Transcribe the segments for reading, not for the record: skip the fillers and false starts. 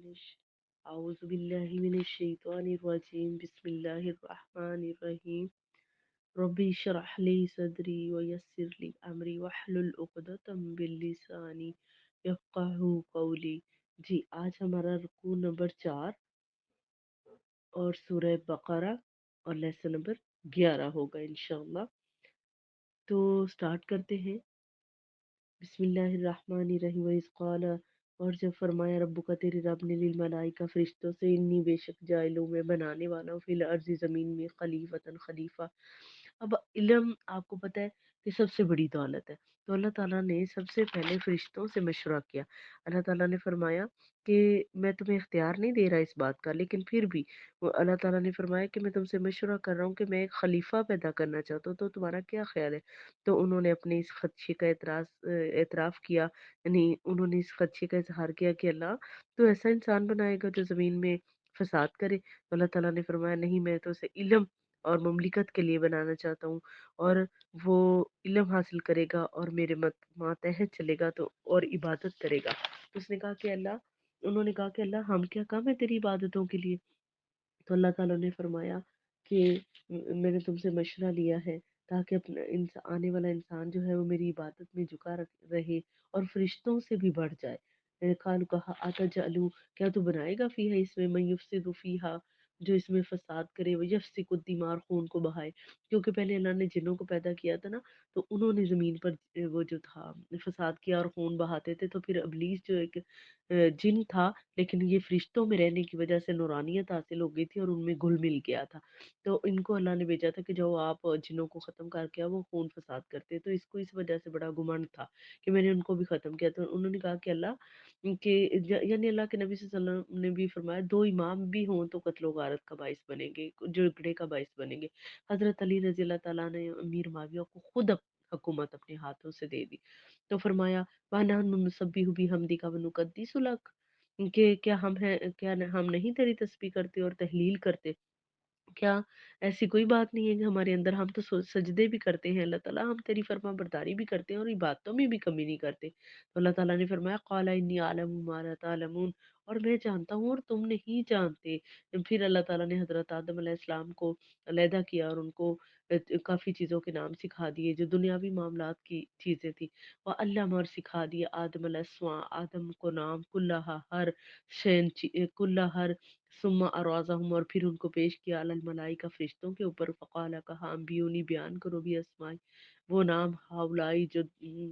मिनश अऊज़ु बिल्लाहि मिनश शैतानिर रजीम बिस्मिल्लाहिर रहमानिर रहीम रब्बि इश्रह ली सदरी व यस्सिर ली अमरी वहलुल उक़दतम मिन लिसानी यफ़क़हू क़ौली। जी, आज हमारा रुकू नंबर 4 और सूरह बकरा और लेसन नंबर 11 होगा इंशाअल्लाह। तो स्टार्ट करते हैं। बिस्मिल्लाहिर्रहमानिर्रहीम व इज़ क़ाला, और जब फरमाया रब्बुका, तेरे रब ने, लिल मलाइका, फरिश्तों से, इन्नी बेशक जाइलू, मैं बनाने वाला हूँ, फिल अर्ज़ी, ज़मीन में, खलीफतन, खलीफा। अब इल्म आपको पता है कि सबसे बड़ी दौलत है, तो अल्लाह ताला ने सबसे पहले फरिश्तों से मशवरा किया। अल्लाह ताला ने फरमाया कि मैं तुम्हें इख्तियार नहीं दे रहा इस बात का, लेकिन फिर भी वो अल्लाह ताला ने फरमाया कि मैं तुमसे मशवरा कर रहा हूँ कि मैं एक खलीफा पैदा करना चाहता हूँ, तो तुम्हारा क्या ख्याल है। तो उन्होंने अपने इस खदशे का एतराफ़ किया, यानी उन्होंने इस खदशे का इज़हार किया कि अल्लाह, तो ऐसा इंसान बनाएगा जो ज़मीन में फ़साद करे। तो अल्लाह ताला ने फरमाया, नहीं, मैं तो उसे इल्म और ममलिकत के लिए बनाना चाहता हूँ, और वो इल्म हासिल करेगा और मेरे मातहत चलेगा तो और इबादत करेगा। तो उसने कहा कि अल्लाह, उन्होंने कहा कि अल्लाह, हम क्या कम है तेरी इबादतों के लिए। तो अल्लाह ताला ने फरमाया कि मैंने तुमसे मशवरा लिया है ताकि अपना आने वाला इंसान जो है वो मेरी इबादत में झुका रहे और फरिश्तों से भी बढ़ जाए। कालू, कहा, आता जालू, क्या तू बनाएगा फीहा, इसमें, मैं युफ्सिदु फीहा, जो इसमें फसाद करे, वो यफ्सिकु दिमार, खून को बहाए। क्योंकि पहले अल्लाह ने जिन्नों को पैदा किया था ना, तो उन्होंने ज़मीन पर वो जो था फसाद किया और खून बहाते थे। तो फिर इब्लीस जो एक जिन था, लेकिन ये फरिश्तों में रहने की वजह से नूरानियत हासिल हो गई थी और उनमें घुल मिल गया था। तो इनको अल्लाह ने भेजा था कि जाओ आप जिन्नों को ख़त्म करके आओ, वो खून फसाद करते। तो इसको इस वजह से बड़ा घुमंड था कि मैंने उनको भी ख़त्म किया। तो उन्होंने कहा कि अल्लाह के यानी अल्लाह के नबी सल्लल्लाहु अलैहि वसल्लम ने भी फरमाया, दो इमाम भी हों तो कत्लो गारत का बाइस बनेंगे, झगड़े का बाइस बनेंगे। हज़रत अली रज़ी अल्लाह ताला ने अमीर माविया को खुद हुकूमत अपने हाथों से दे दी। तो फरमाया, वनहनु नुसब्बिहु बिहम्दिका व नुक़द्दिसु लक, कि क्या हम हैं, क्या हम नहीं तेरी तस्बीह करते और तहलील करते। क्या ऐसी कोई बात नहीं है कि हमारे अंदर, हम तो सजदे भी करते हैं अल्लाह ताला, हम तेरी फर्मा बरदारी भी करते हैं और इबादतों में भी कमी नहीं करते। तो अल्लाह ताला ने फरमाया, क़ाला इन्नी अअलमु मा ला तअलमून, और मैं जानता हूँ और तुम नहीं जानते। फिर अल्लाह ताला ने हज़रत आदम अलैहिस्सलाम को अलहदा किया और उनको काफ़ी चीज़ों के नाम सिखा दिए जो दुनियावी मामलात की चीज़ें थी। व अल्लम, और सिखा दिया आदम अलैहिस्सलाम, आदम को नाम, कुल्लहा, हर शैन, कुल्ला, हर, सुम्मा अरवाज़हुम, और फिर उनको पेश किया अलल मलाइका, फरिश्तों के ऊपर। फ़क़ाला, कहा, अम्बियूनी, बयान करो, भी अस्माई, वो नाम, हाउलाई, जो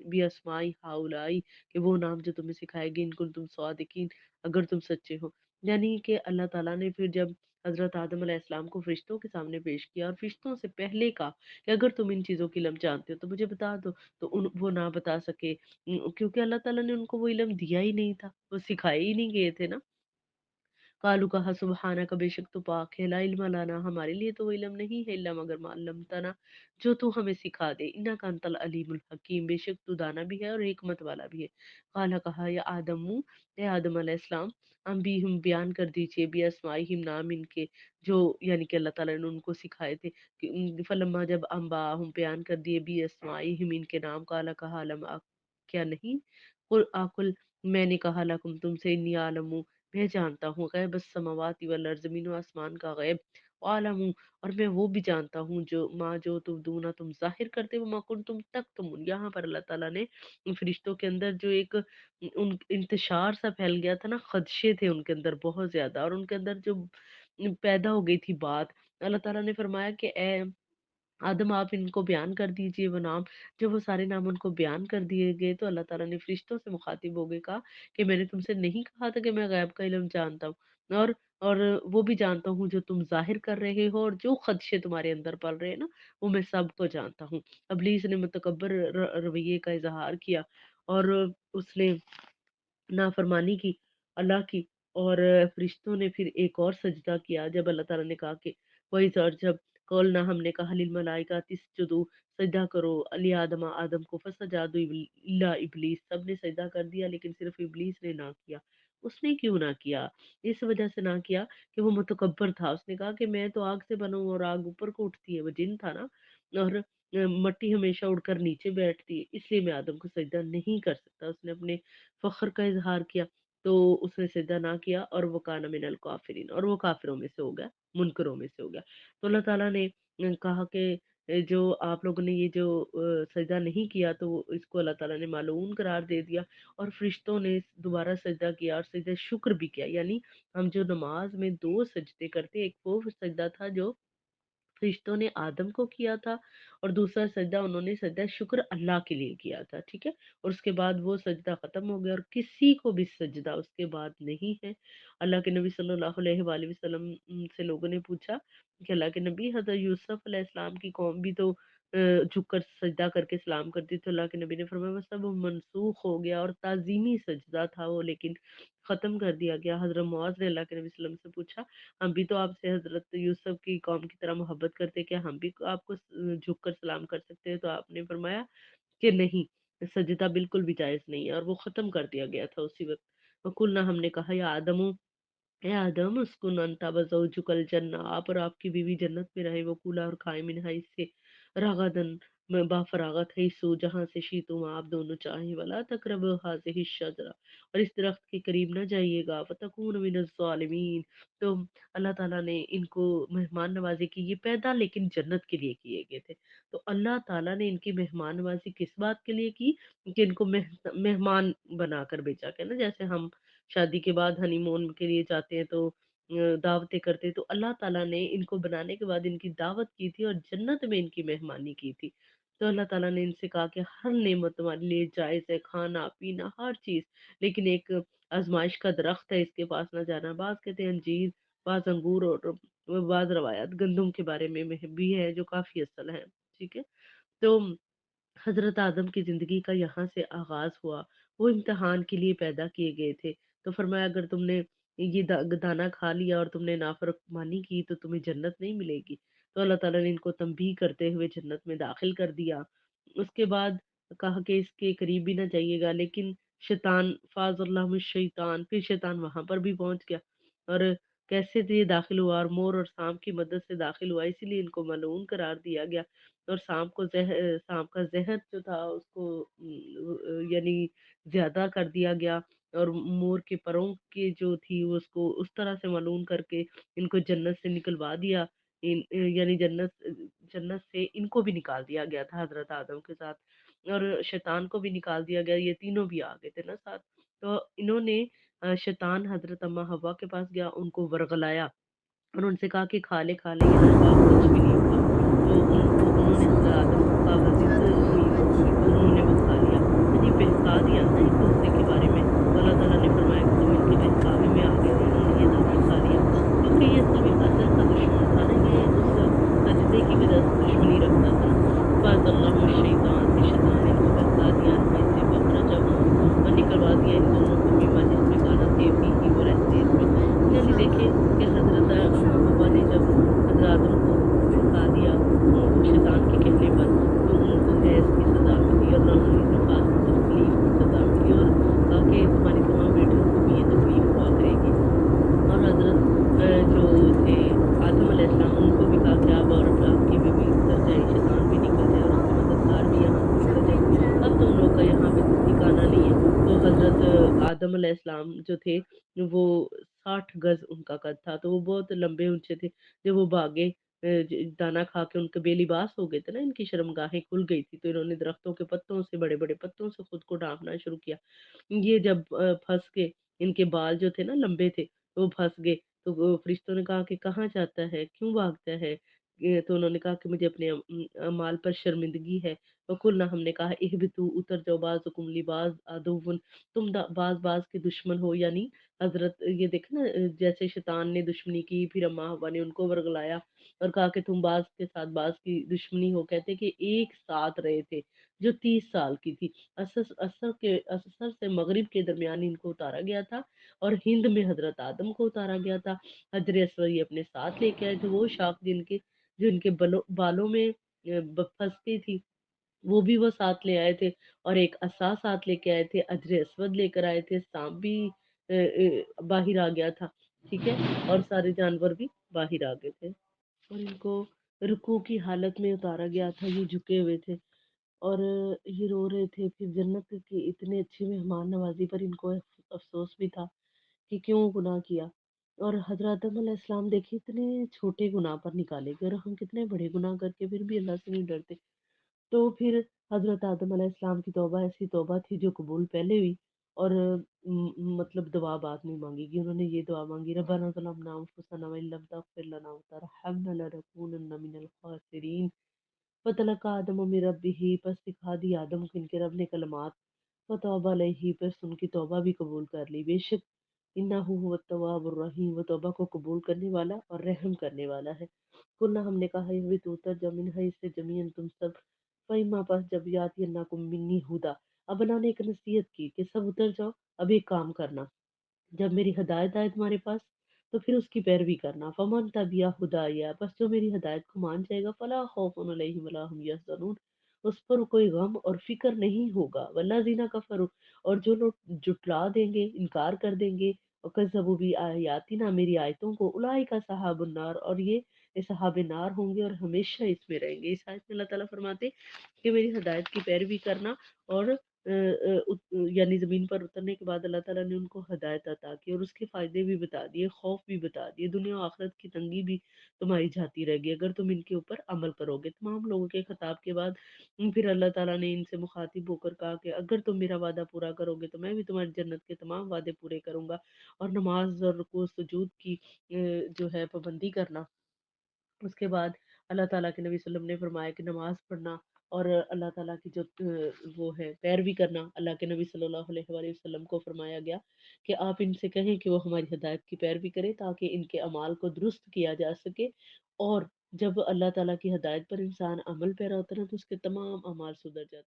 भी अस्माई हाउलाई, कि वो नाम जो तुम्हें सिखाएगी, इनको तुम स्वादिकीन, अगर तुम सच्चे हो। यानी कि अल्लाह ताला ने फिर जब हज़रत आदम अलैहिस्सलाम को फरिश्तों के सामने पेश किया और फरिश्तों से पहले कहा कि अगर तुम इन चीज़ों की इल्म जानते हो तो मुझे बता दो। तो वो ना बता सके, क्योंकि अल्लाह ताला ने उनको वो इल्म दिया ही नहीं था, वो सिखाए ही नहीं गए थे ना। कालू, कहा, सुबहानक, बेशक तू पाक है, ला इल्म लना, हमारे लिए तो वो इल्म नहीं है, इल्ला मगर मा अल्लमतना, जो तू हमें सिखा दे, इन्नका अंतल अलीमुल हकीम, बेशक तू दाना भी है और हिकमत वाला भी है। काला, कहा, या आदमू, ए आदम अलैहिस्सलाम, हम भी, हम बयान कर दीजिए, भी अस्माइहिम, नाम इनके, जो यानी कि अल्लाह ताला ने उनको सिखाए थे कि फलम्मा, जब अम्बा, हम बयान कर दिए, भी अस्माइहिम, इनके नाम। काला, कहा, अलम, क्या नहीं, कुल आकुल, मैंने कहा, लकुम, तुमसे, इन्नी आलमू, मैं जानता हूँ, गैब अस्समावाति वल अर्ज़, ज़मीन व आसमान का गैब, आलमू, और मैं वो भी जानता हूँ जो माँ, जो तुम दूना, तुम ज़ाहिर करते हो, मा कुंतुम तक्तुमून। यहाँ पर अल्लाह ताला ने फरिश्तों के अंदर जो एक उन इंतशार सा फैल गया था ना, खदशे थे उनके अंदर बहुत ज़्यादा, और उनके अंदर जो पैदा हो गई थी बात, अल्लाह ताला ने फरमाया कि ए आदम, आप इनको बयान कर दीजिए वो नाम। जब वो सारे नाम उनको बयान कर दिए गए तो अल्लाह ताला ने फरिश्तों से मुखातिब हो के कहा कि मैंने तुमसे नहीं कहा था कि मैं गैब का इल्म जानता हूँ, और और वो भी जानता हूँ जो तुम ज़ाहिर कर रहे हो और जो ख़दशे तुम्हारे अंदर पल रहे हैं ना, वो मैं सबको जानता हूँ। इब्लीस ने मुतकब्बर रवैये का इज़हार किया और उसने नाफरमानी की अल्लाह की, और फरिश्तों ने फिर एक और सजदा किया जब अल्लाह ताला ने कहा कि वही सर, जब कौल ना, हमने कहा, लिल मलाइका तिस्जुदू, सजदा करो, अली आदम, आदम को, फसजादू इल्ला इब्लीस, सब ने सजदा कर दिया लेकिन सिर्फ इब्लीस ने ना किया। उसने क्यों ना किया? इस वजह से ना किया कि वो मुतकब्बर था। उसने कहा कि मैं तो आग से बना हूँ और आग ऊपर को उठती है, वो जिन था ना, और मट्टी हमेशा उड़कर नीचे बैठती है, इसलिए मैं आदम को सजदा नहीं कर सकता। उसने अपने फ़ख्र का इज़हार किया। तो उसने सिजदा ना किया और वो कान मिनल काफिरीन, और वो काफिरों में से हो गया, मुनकरों में से हो गया। तो अल्लाह ताला ने कहा कि जो आप लोगों ने ये जो सजदा नहीं किया तो इसको अल्लाह ताला ने मालून करार दे दिया। और फरिश्तों ने दोबारा सजदा किया और सजदा शुक्र भी किया, यानी हम जो नमाज में दो सजदे करते, एक वो सजदा था जो फरिश्तों ने आदम को किया था, और दूसरा सजदा उन्होंने सजदा शुक्र अल्लाह के लिए किया था, ठीक है। और उसके बाद वो सजदा खत्म हो गया और किसी को भी सजदा उसके बाद नहीं है। अल्लाह के नबी सल्लल्लाहु अलैहि वसल्लम से लोगों ने पूछा कि अल्लाह के नबी, हज़रत यूसुफ अलैहिस्सलाम की कौम भी तो झुककर सजदा करके सलाम करती, तो अल्लाह के नबी ने फरमाया वो सब मनसूख हो गया, और ताज़ीमी सजदा था वो, लेकिन ख़त्म कर दिया गया। हज़रत मुआज़ ने अल्लाह के नबी सल्लल्लाहु अलैहि वसल्लम से पूछा, हम भी तो आपसे हज़रत यूसुफ की कौम की तरह मोहब्बत करते, क्या हम भी आपको झुक कर सलाम कर सकते हैं? तो आपने फरमाया कि नहीं, सजदा बिल्कुल भी जायज़ नहीं है, और वो ख़त्म कर दिया गया था उसी वक़्त। वकुलना, हमने कहा, या आदमु, ए आदम, उस्कुन अंता व ज़ौजुकल जन्नह, आप और आपकी बीवी जन्नत में रहे, वो कूला और खाए मिनहा इससे, रगदन में बाफरागत है सो, जहाँ से शीतुम आप दोनों चाहें, वला तकरब हाज़िहि शजरा, और इस दरख्त के करीब न जाइएगा, फतकून मिनज़ ज़ालिमीन। तो अल्लाह ताला ने इनको मेहमान नवाजी की, ये पैदा लेकिन जन्नत के लिए किए गए थे। तो अल्लाह ताला ने इनकी मेहमान नवाजी किस बात के लिए की? कि इनको मेहमान बनाकर भेजा, क्या ना, जैसे हम शादी के बाद हनीमून के लिए जाते हैं तो दावतें करते हैं, तो अल्लाह ताला ने इनको बनाने के बाद इनकी दावत की थी और जन्नत में इनकी मेहमानी की थी। तो अल्लाह ताला ने इनसे कहा कि हर नेमत तुम्हारे लिए जायज़ है, खाना पीना हर चीज़, लेकिन एक आजमाइश का दरख्त है, इसके पास ना जाना। बाज़ कहते हैं अंजीर, बाज़ अंगूर, और बाज़ रवायात गंदम के बारे में भी है जो काफ़ी असल है, ठीक है। तो हज़रत आदम की ज़िंदगी का यहाँ से आगाज़ हुआ। वो इम्तिहान के लिए पैदा किए गए थे। तो फरमाया, अगर तुमने ये दाना खा लिया और तुमने नाफ़रमानी की तो तुम्हें जन्नत नहीं मिलेगी। तो अल्लाह ताला ने इनको तंबीह करते हुए जन्नत में दाखिल कर दिया। उसके बाद कहा कि इसके करीब भी ना जाइएगा, लेकिन शैतान, फ़ाज़ल्लाहु शैतान, फिर शैतान वहाँ पर भी पहुँच गया। और कैसे ये दाखिल हुआ, और मोर और सांप की मदद से दाखिल हुआ, इसीलिए इनको मलऊन करार दिया गया। और सांप का ज़हर जो था उसको यानी ज़्यादा कर दिया गया, और मोर के परों की जो थी उसको उस तरह से मलून करके इनको जन्नत से निकलवा दिया। यानी जन्नत से इनको भी निकाल दिया गया था हज़रत आदम के साथ, और शैतान को भी निकाल दिया गया, ये तीनों भी आ गए थे ना साथ। तो इन्होंने शैतान हज़रत अम्मा हव्वा के पास गया, उनको वर्गलाया और उनसे कहा कि खा ले, यहाँ से आप कुछ भी नहीं होगा। तो उन्होंने हज़रत आदम को कहा, वो ज़िद हुई वो उनकी, तो उन्होंने वो खा लिया। यानी बहका दिया ना एक-दूसरे के बारे में। तो अल्लाह ताला ने फरमाया कि तुम इनके बहकावे में आ गए थे, इन्होंने ये दाना खा लिया। क्योंकि ये असल में अज़ल का दुश्मन था ना, ये उस सजदे की वज़ह से दुश्मनी रखता था। फ़अज़ल्लाहुम शैतान, फिर शैतान ने इनको बहका दिया इनमें से, फ़अख़रजहुम, और निकलवा दिया इन दोनों को, मिम्मा, जिसमें काना थे फीही, वो रहते इसमें। यानी देखिए कि हज़रत अम्मा हव्वा ने जब हज़रत आदम को बहका दिया शैतान के कहने पर, तो उनको हैज़ की सज़ा मिली, अल्लाह ने नफास की तकलीफ़ की सज़ा मिली, और कहा कि तुम्हारी तमाम बेटियों को भी ये तकलीफ़ हुआ करेगी। और हज़रत जो थे आदम अलैहिस्सलाम, उनको भी कहा कि अब और आपकी बीवी उतर जाए, शैतान भी निकल जाए और उसके मददगार भी यहाँ से निकल जाए। अब तुम लोग का यहाँ पे ठिकाना नहीं है। तो हज़रत आदम अलैहिस्सलाम जो थे, वो 60 गज़ उनका कद था, तो वो बहुत लंबे ऊँचे थे। जब वो भागे दाना खा के उनके बेलिबास हो गए थे ना, इनकी शर्मगाहें खुल गई थी, तो इन्होंने दरख्तों के पत्तों से, बड़े-बड़े पत्तों से खुद को ढाँपना शुरू किया। ये जब फँस गए, इनके बाल जो थे ना लंबे थे, वो फँस गए, तो वो फरिश्तों ने कहा कि कहाँ जाता है? क्यों भागता है? ये तो उन्होंने कहा कि मुझे अपने अमाल पर शर्मिंदगी है। वकुलना, हमने कहा, इहबितू, उतर जाओ, बाज़ुकुम लिबाज़ अदुव्वुन, तुम बाज़ के दुश्मन हो। यानी हज़रत ये देखे ना, जैसे शैतान ने दुश्मनी की, फिर अम्मा हव्वा ने उनको वर्गलाया और कहा कि तुम बाज़ के साथ बाज़ की दुश्मनी हो। कहते कि एक साथ रहे थे, जो 30 साल की थी। असर से मगरिब के दरमियान इनको उतारा गया था, और हिंद में हज़रत आदम को उतारा गया था। हजर असवद ये अपने साथ लेके आए थे, वो शाख जो इनके बालों में फंसती थी, वो भी वो साथ ले आए थे, और एक असा साथ लेके आए थे, अजर असवद लेकर आए थे, सांप भी बाहर आ गया था, ठीक है, और सारे जानवर भी बाहर आ गए थे। और इनको रुकू की हालत में उतारा गया था, ये झुके हुए थे, और ये रो रहे थे। फिर जन्नत की इतने अच्छी मेहमान नवाजी पर इनको अफ़सोस भी था कि क्यों गुनाह किया। और हज़रत आदम अलैहिस्सलाम देखिए इतने छोटे गुनाह पर निकाले गए और हम कितने बड़े गुनाह करके फिर भी अल्लाह से नहीं डरते। तो फिर हज़रत आदम अलैहिस्सलाम की तौबा ऐसी तौबा थी जो कबूल पहले हुई और मतलब दुआ बाद में माँगी कि उन्होंने ये दुआ माँगी, रब्बना ज़लमना अनफुसना व इन लम तग़फिर लना व तरहमना लनकूनन्ना मिनल ख़ासिरीन। फ़तलक़ा आदमु मिन रब्बिही, पस सिखा दी आदम को इनके रब ने कलमात, फ़ताब अलैहि, बस उनकी तौबा भी कबूल कर ली। बेशक इन्नहु हुवत तव्वाबुर रहीम, वो तौबा को कबूल करने वाला और रहम करने वाला है। कुल्ना, हमने कहा है वे तो उतर जमीन है इससे जमीन तुम सब, फ़इम्मा, पास जब यातियन्नकुम मिन्नी हुदा, अब अल्लाह ने एक नसीहत की कि सब उतर जाओ, अब एक काम करना, जब मेरी हिदायत आए तुम्हारे पास तो फिर उसकी पैरवी करना। फमन तबिया हुदाया, बस जो मेरी हिदायत को मान जाएगा, फला खौफुन अलैहिम वला हुम यहज़नून, उस पर कोई गम और फिक्र नहीं होगा। वल्लज़ीना कफरू, और जो लोग जुटला देंगे, इनकार कर देंगे, और कज़्ज़बू बि आयातिना, मेरी आयतों को, उलाइका सहाबुन नार, और ये असहाबे नार होंगे और हमेशा इसमें रहेंगे। इस आयत में अल्लाह ताला फरमाते कि मेरी हिदायत की पैरवी करना और यानी ज़मीन पर उतरने के बाद अल्लाह ताला ने उनको हिदायत अता की और उसके फ़ायदे भी बता दिए, खौफ भी बता दिए, दुनिया और आखिरत की तंगी भी तुम्हारी जाती रहेगी अगर तुम इनके ऊपर अमल करोगे। तमाम लोगों के खिताब के बाद फिर अल्लाह ताला ने इनसे मुखातिब होकर कहा कि अगर तुम मेरा वादा पूरा करोगे तो मैं भी तुम्हारी जन्नत के तमाम वादे पूरे करूँगा। और नमाज और रुकू सुजूद की जो है पाबंदी करना। उसके बाद अल्लाह ताला के नबी वसल्लम ने फरमाया कि नमाज़ पढ़ना और अल्लाह ताला की जो वो है पैरवी करना। अल्लाह के नबी सल्लल्लाहु अलैहि वसल्लम को फरमाया गया कि आप इनसे कहें कि वो हमारी हिदायत की पैरवी करें ताकि इनके अमाल को दुरुस्त किया जा सके। और जब अल्लाह ताला की हिदायत पर इंसान अमल पैरा होता है ना तो उसके तमाम अमाल सुधर जाते हैं।